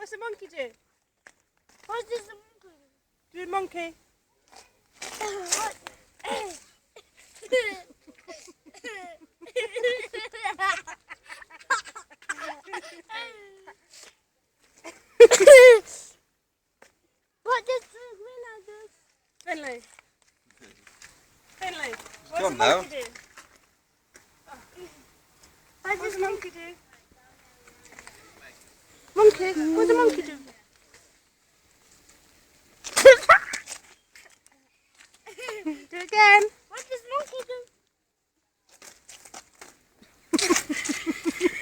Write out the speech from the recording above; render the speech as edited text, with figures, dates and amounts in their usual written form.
What's the monkey do? What does the monkey do? Do the monkey. What? What does the winner do? Finley. Finley. It's What's gone the monkey now. do? What does the monkey do? Monkey. What's the monkey do? Do it again. What does monkey do?